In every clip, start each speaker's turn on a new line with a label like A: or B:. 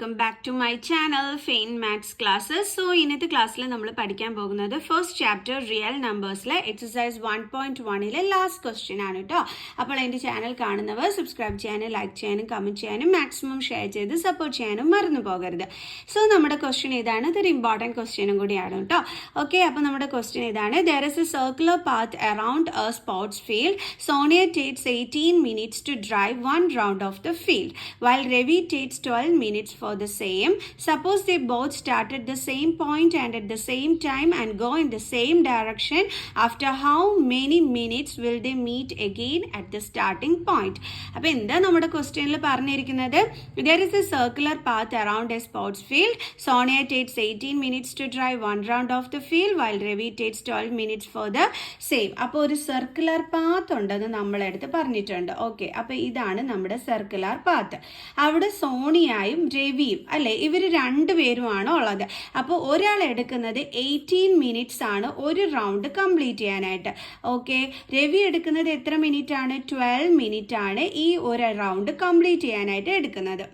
A: Welcome back to my channel Fine Maths Classes. So ഇന്നത്തെ ക്ലാസ്സിൽ നമ്മൾ പഠിക്കാൻ പോകുന്നത് ഫസ്റ്റ് ചാപ്റ്റർ റിയൽ നമ്പേഴ്സിലെ എക്സസൈസ് 1.1 ലാസ്റ്റ് ക്വസ്റ്റ്യൻ ആണ് കേട്ടോ. അപ്പോൾ എൻ്റെ ചാനൽ കാണുന്നവർ സബ്സ്ക്രൈബ് ചെയ്യാനും ലൈക്ക് ചെയ്യാനും കമൻറ്റ് ചെയ്യാനും മാക്സിമം ഷെയർ ചെയ്ത് സപ്പോർട്ട് ചെയ്യാനും മറന്നു പോകരുത്. സോ നമ്മുടെ ക്വസ്റ്റ്യൻ ഇതാണ്, ഇതൊരു ഇമ്പോർട്ടൻറ്റ് ക്വസ്റ്റ്യനും കൂടിയാണ് കേട്ടോ. ഓക്കെ, അപ്പോൾ നമ്മുടെ ക്വസ്റ്റ്യൻ ഇതാണ്. There is A circular path around A sports field. Sonia takes 18 minutes to drive one round of the field, while Ravi takes 12 minutes for the same. Suppose they both start at the same point and at the same time and go in the same direction. After how many minutes will they meet again at the starting point? അപ്പോൾ എന്താ നമ്മുടെ ക്വസ്റ്റ്യനിൽ പറഞ്ഞിരിക്കുന്നത്? There is a circular path around a sports field. Sonia takes 18 minutes to drive one round of the field, while Ravi takes 12 minutes for the same. അപ്പോൾ ഒരു circular path ഉണ്ടെന്ന് നമ്മളെടുത്ത് പറഞ്ഞിട്ടുണ്ട്. ഓക്കെ, അപ്പോൾ ഇതാണ് നമ്മുടെ സർക്കുലർ പാത്ത്. അവിടെ സോണിയായും രവിയും അല്ലെ, ഇവർ രണ്ടുപേരുമാണ് ഉള്ളത്. അപ്പോൾ ഒരാൾ എടുക്കുന്നത് 18 മിനിറ്റ്സ് ആണ് ഒരു റൗണ്ട് കംപ്ലീറ്റ് ചെയ്യാനായിട്ട്. ഓക്കെ, രവി എടുക്കുന്നത് എത്ര മിനിറ്റ് ആണ്? 12 മിനിറ്റ് ആണ് ഈ ഒരു റൗണ്ട് കംപ്ലീറ്റ് ചെയ്യാനായിട്ട് എടുക്കുന്നത്.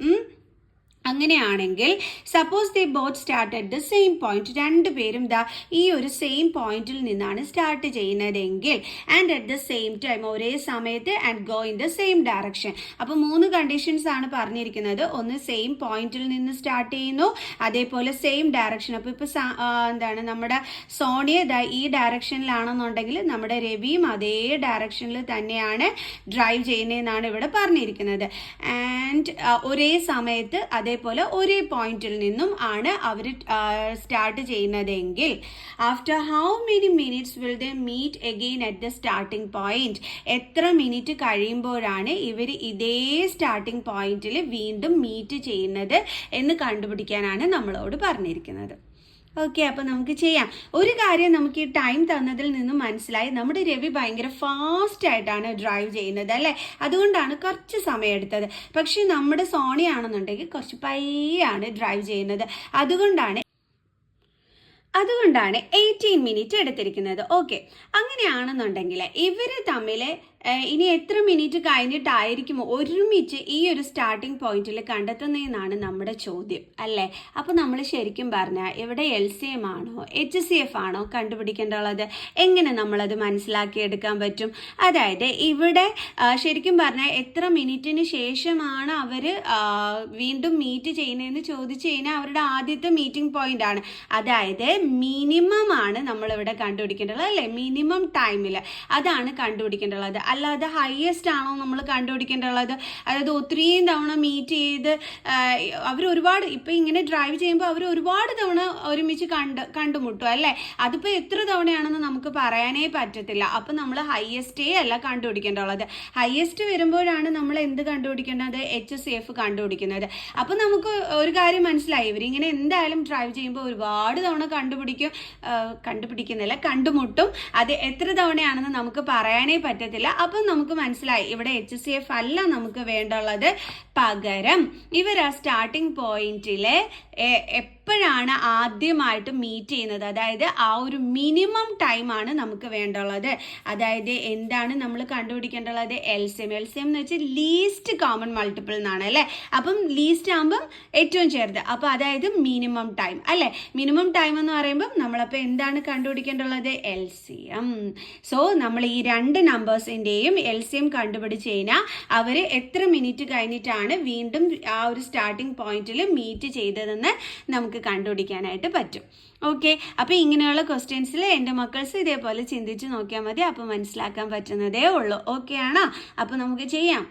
A: അങ്ങനെയാണെങ്കിൽ suppose they both start at the same point, രണ്ടുപേരും ദാ ഈ ഒരു സെയിം പോയിന്റിൽ നിന്നാണ് സ്റ്റാർട്ട് ചെയ്യുന്നതെങ്കിൽ and at the same time, ഒരേ സമയത്ത് and go in the same direction. അപ്പോൾ 3 കണ്ടീഷൻസ് ആണ് പറഞ്ഞിരിക്കുന്നത്. ഒന്ന് സെയിം പോയിന്റിൽ നിന്ന് സ്റ്റാർട്ട് ചെയ്യുന്നു, അതേപോലെ സെയിം ഡയറക്ഷൻ. അപ്പോൾ ഇപ്പോൾ എന്താണ് നമ്മുടെ സോണിയ ഈ ഡയറക്ഷനിലാണെന്നുണ്ടെങ്കിൽ നമ്മുടെ രവിയും അതേ ഡയറക്ഷനിൽ തന്നെയാണ് ഡ്രൈവ് ചെയ്യുന്നതെന്നാണ് ഇവിടെ പറഞ്ഞിരിക്കുന്നത്. ആൻഡ് ഒരേ സമയത്ത് അതേപോലെ ഒരേ പോയിന്റിൽ നിന്നും ആണ് അവർ സ്റ്റാർട്ട് ചെയ്യുന്നതെങ്കിൽ after how many minutes will they meet again at the starting point, എത്ര മിനിറ്റ് കഴിയുമ്പോഴാണ് ഇവർ ഇതേ സ്റ്റാർട്ടിംഗ് പോയിന്റിൽ വീണ്ടും മീറ്റ് ചെയ്യുന്നത് എന്ന് കണ്ടുപിടിക്കാനാണ് നമ്മളോട് പറഞ്ഞിരിക്കുന്നത്. ഓക്കെ, അപ്പോൾ നമുക്ക് ചെയ്യാം. ഒരു കാര്യം നമുക്ക് ഈ ടൈം തന്നതിൽ നിന്നും മനസ്സിലായി, നമ്മുടെ രവി ഭയങ്കര ഫാസ്റ്റ് ആയിട്ടാണ് ഡ്രൈവ് ചെയ്യുന്നത് അല്ലേ, അതുകൊണ്ടാണ് കുറച്ച് സമയം എടുത്തത്. പക്ഷെ നമ്മുടെ സോണിയാണെന്നുണ്ടെങ്കിൽ കുറച്ച് പയ്യാണ് ഡ്രൈവ് ചെയ്യുന്നത്, അതുകൊണ്ടാണ് 18 മിനിറ്റ് എടുത്തിരിക്കുന്നത്. ഓക്കെ, അങ്ങനെയാണെന്നുണ്ടെങ്കിൽ ഇവർ തമ്മിൽ ഇനി എത്ര മിനിറ്റ് കഴിഞ്ഞിട്ടായിരിക്കും ഒരുമിച്ച് ഈ ഒരു സ്റ്റാർട്ടിംഗ് പോയിന്റിൽ കണ്ടെത്തുന്നതെന്നാണ് നമ്മുടെ ചോദ്യം അല്ലേ. അപ്പോൾ നമ്മൾ ശരിക്കും പറഞ്ഞാൽ ഇവിടെ LCM ആണോ HCF ആണോ കണ്ടുപിടിക്കേണ്ടുള്ളത്? എങ്ങനെ നമ്മളത് മനസ്സിലാക്കിയെടുക്കാൻ പറ്റും? അതായത് ഇവിടെ ശരിക്കും പറഞ്ഞാൽ എത്ര മിനിറ്റിന് ശേഷമാണ് അവർ വീണ്ടും മീറ്റ് ചെയ്യുന്നതെന്ന് ചോദിച്ചു കഴിഞ്ഞാൽ അവരുടെ ആദ്യത്തെ മീറ്റിംഗ് പോയിന്റ് ആണ്. അതായത് മിനിമം ആണ് നമ്മളിവിടെ കണ്ടുപിടിക്കേണ്ടത് അല്ലേ, മിനിമം ടൈമിൽ അതാണ് കണ്ടുപിടിക്കേണ്ടത്. അല്ലാതെ ഹയസ്റ്റ് ആണോ നമ്മൾ കണ്ടുപിടിക്കേണ്ടത്? അതായത് ഒത്തിരിയും തവണ മീറ്റ് ചെയ്ത് അവർ ഒരുപാട് ഇപ്പം ഇങ്ങനെ ഡ്രൈവ് ചെയ്യുമ്പോൾ അവർ ഒരുപാട് തവണ ഒരുമിച്ച് കണ്ടുമുട്ടും അല്ലേ. അതിപ്പോൾ എത്ര തവണയാണെന്ന് നമുക്ക് പറയാനേ പറ്റത്തില്ല. അപ്പം നമ്മൾ ഹയസ്റ്റേ അല്ല കണ്ടുപിടിക്കേണ്ടത്. ഹയസ്റ്റ് വരുമ്പോഴാണ് നമ്മൾ എന്ത് കണ്ടുപിടിക്കേണ്ടത്? HCF കണ്ടുപിടിക്കുന്നത്. അപ്പം നമുക്ക് ഒരു കാര്യം മനസ്സിലായി, ഇവരിങ്ങനെ എന്തായാലും ഡ്രൈവ് ചെയ്യുമ്പോൾ ഒരുപാട് തവണ കണ്ടുമുട്ടും. അത് എത്ര തവണയാണെന്ന് നമുക്ക് പറയാനേ പറ്റത്തില്ല. അപ്പം നമുക്ക് മനസ്സിലായി ഇവിടെ HCF അല്ല നമുക്ക് വേണ്ടുള്ളത്. പകരം ഇവർ ആ സ്റ്റാർട്ടിംഗ് പോയിന്റിലെ എപ്പോഴാണ് ആദ്യമായിട്ട് മീറ്റ് ചെയ്യുന്നത്, അതായത് ആ ഒരു മിനിമം ടൈമാണ് നമുക്ക് വേണ്ടുള്ളത്. അതായത് എന്താണ് നമ്മൾ കണ്ടുപിടിക്കേണ്ടുള്ളത്? LCM എന്ന് വെച്ചാൽ ലീസ്റ്റ് കോമൺ മൾട്ടിപ്പിൾ എന്നാണ് അല്ലേ. അപ്പം ലീസ്റ്റ് ആകുമ്പം ഏറ്റവും ചെറുത്, അപ്പോൾ അതായത് മിനിമം ടൈം അല്ലേ. മിനിമം ടൈം എന്ന് പറയുമ്പം നമ്മളപ്പോൾ എന്താണ് കണ്ടുപിടിക്കേണ്ടുള്ളത്? LCM. സോ നമ്മൾ ഈ രണ്ട് നമ്പേഴ്സിൻ്റെയും LCM കണ്ടുപിടിച്ച് കഴിഞ്ഞാൽ അവർ എത്ര മിനിറ്റ് കഴിഞ്ഞിട്ടാണ് വീണ്ടും ആ ഒരു സ്റ്റാർട്ടിംഗ് പോയിന്റിൽ മീറ്റ് ചെയ്തതെന്ന് നമുക്ക് കണ്ടുപിടിക്കാനായിട്ട് പറ്റും. ഓക്കെ, അപ്പോൾ ഇങ്ങനെയുള്ള ക്വസ്റ്റ്യൻസിൽ എൻ്റെ മക്കൾസ് ഇതേപോലെ ചിന്തിച്ച് നോക്കിയാൽ മതി, അപ്പോൾ മനസ്സിലാക്കാൻ പറ്റുന്നതേ ഉള്ളൂ. ഓക്കെ ആണോ? അപ്പോൾ നമുക്ക് ചെയ്യാം.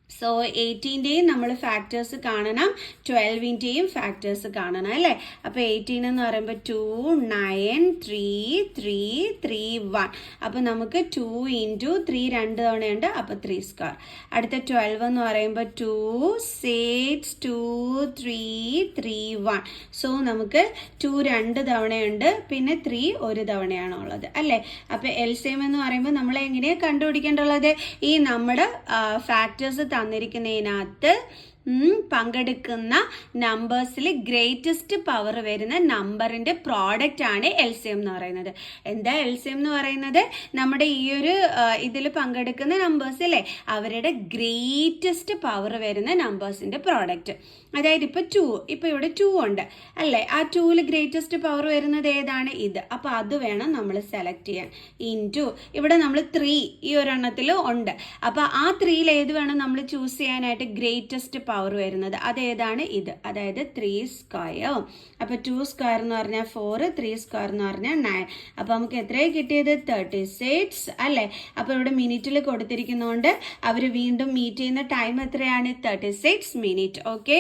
A: സോ 18ൻ്റെയും നമ്മൾ ഫാക്ടേഴ്സ് കാണണം, 12ൻ്റെയും ഫാക്ടേഴ്സ് കാണണം അല്ലേ. അപ്പോൾ 18 എന്ന് പറയുമ്പോൾ 2, 9, 3, 3, 3, 1. അപ്പോൾ നമുക്ക് 2 × 3 2 തവണയുണ്ട്, അപ്പോൾ 3 സ്ക്വയർ. അടുത്ത 12 എന്ന് പറയുമ്പോൾ 2, 6, 2, 3, 3, 1. സോ നമുക്ക് 2 2 തവണയുണ്ട്, പിന്നെ 3 1 തവണയാണ് ഉള്ളത് അല്ലേ. അപ്പോൾ LCM എന്ന് പറയുമ്പോൾ നമ്മൾ എങ്ങനെയാണ് കണ്ടുപിടിക്കേണ്ടുള്ളത്? ഈ നമ്മുടെ ഫാക്ടേഴ്സ് തന്നിരിക്കുന്നതിനകത്ത് പങ്കെടുക്കുന്ന നമ്പേഴ്സിൽ ഗ്രേറ്റസ്റ്റ് പവർ വരുന്ന നമ്പറിന്റെ പ്രോഡക്റ്റ് ആണ് LCM എന്ന് പറയുന്നത്. എന്താ LCM എന്ന് പറയുന്നത്? നമ്മുടെ ഈ ഒരു ഇതിൽ പങ്കെടുക്കുന്ന നമ്പേഴ്സ് അല്ലേ, അവരുടെ ഗ്രേറ്റസ്റ്റ് പവർ വരുന്ന നമ്പേഴ്സിന്റെ പ്രോഡക്റ്റ്. അതായത് ഇപ്പൊ 2, ഇപ്പൊ ഇവിടെ 2 ഉണ്ട് അല്ലേ, ആ 2ൽ ഗ്രേറ്റസ്റ്റ് പവർ വരുന്നത് ഏതാണ്? ഇത്. അപ്പൊ അത് വേണം നമ്മൾ സെലക്ട് ചെയ്യാൻ. ഇൻറ്റു ഇവിടെ നമ്മൾ 3 ഈ ഒരെണ്ണത്തിൽ ഉണ്ട്. അപ്പൊ ആ 3ൽ ഏത് വേണം നമ്മൾ ചൂസ് ചെയ്യാനായിട്ട്? ഗ്രേറ്റസ്റ്റ് പവർ വരുന്നത് അതേതാണ്? ഇത്. അതായത് 3 സ്ക്വയർ. അപ്പൊ 2 സ്ക്വയർ എന്ന് പറഞ്ഞാൽ 4, 3 സ്ക്വയർ എന്ന് പറഞ്ഞാൽ 9. അപ്പൊ നമുക്ക് എത്രയാണ് കിട്ടിയത്? 36 അല്ലേ. അപ്പൊ ഇവിടെ മിനിറ്റിൽ കൊടുത്തിരിക്കുന്നതുകൊണ്ട് അവർ വീണ്ടും മീറ്റ് ചെയ്യുന്ന ടൈം എത്രയാണ്? 36 മിനിറ്റ്. ഓക്കെ,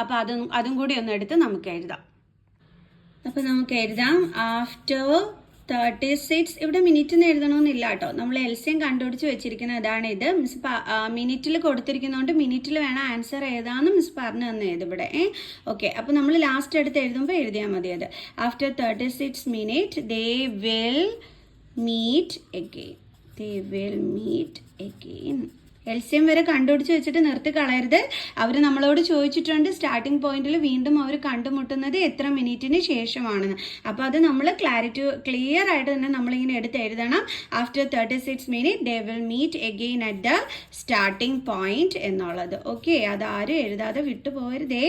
A: അപ്പൊ അതും കൂടി ഒന്ന് എടുത്ത് നമുക്ക് എഴുതാം. അപ്പൊ നമുക്ക് എഴുതാം ആഫ്റ്റർ 36. ഇവിടെ മിനിറ്റിന് എഴുതണമെന്നില്ല കേട്ടോ, നമ്മൾ LCM കണ്ടുപിടിച്ച് വെച്ചിരിക്കുന്നത് അതാണ്. ഇത് മിസ് മിനിറ്റിൽ കൊടുത്തിരിക്കുന്നതുകൊണ്ട് മിനിറ്റിൽ വേണം ആൻസർ ഏതാന്ന് മിസ് പറഞ്ഞു തന്നത് ഇവിടെ. ഓക്കെ, അപ്പൊ നമ്മൾ ലാസ്റ്റ് എടുത്ത് എഴുതുമ്പോൾ എഴുതിയാൽ മതി അത്. After 36 minute they will meet again. They will meet again. LCM വരെ കണ്ടുപിടിച്ച് വെച്ചിട്ട് നിർത്തി കളയരുത്. അവർ നമ്മളോട് ചോദിച്ചിട്ടുണ്ട് സ്റ്റാർട്ടിംഗ് പോയിന്റിൽ വീണ്ടും അവർ കണ്ടുമുട്ടുന്നത് എത്ര മിനിറ്റിന് ശേഷമാണെന്ന്. അപ്പോൾ അത് നമ്മൾ ക്ലിയർ ആയിട്ട് തന്നെ നമ്മളിങ്ങനെ എടുത്ത് എഴുതണം. After 36 minute they will meet again at the starting point എന്നുള്ളത്. ഓക്കെ, അതാരും എഴുതാതെ വിട്ടുപോകരുതേ.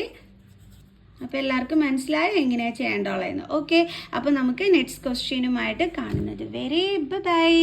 A: അപ്പോൾ എല്ലാവർക്കും മനസ്സിലായോ എങ്ങനെയാണ് ചെയ്യേണ്ടോളെന്ന്? ഓക്കെ, അപ്പോൾ നമുക്ക് നെക്സ്റ്റ് ക്വസ്റ്റ്യനുമായിട്ട് കാണുന്നത് വരെ ബൈ.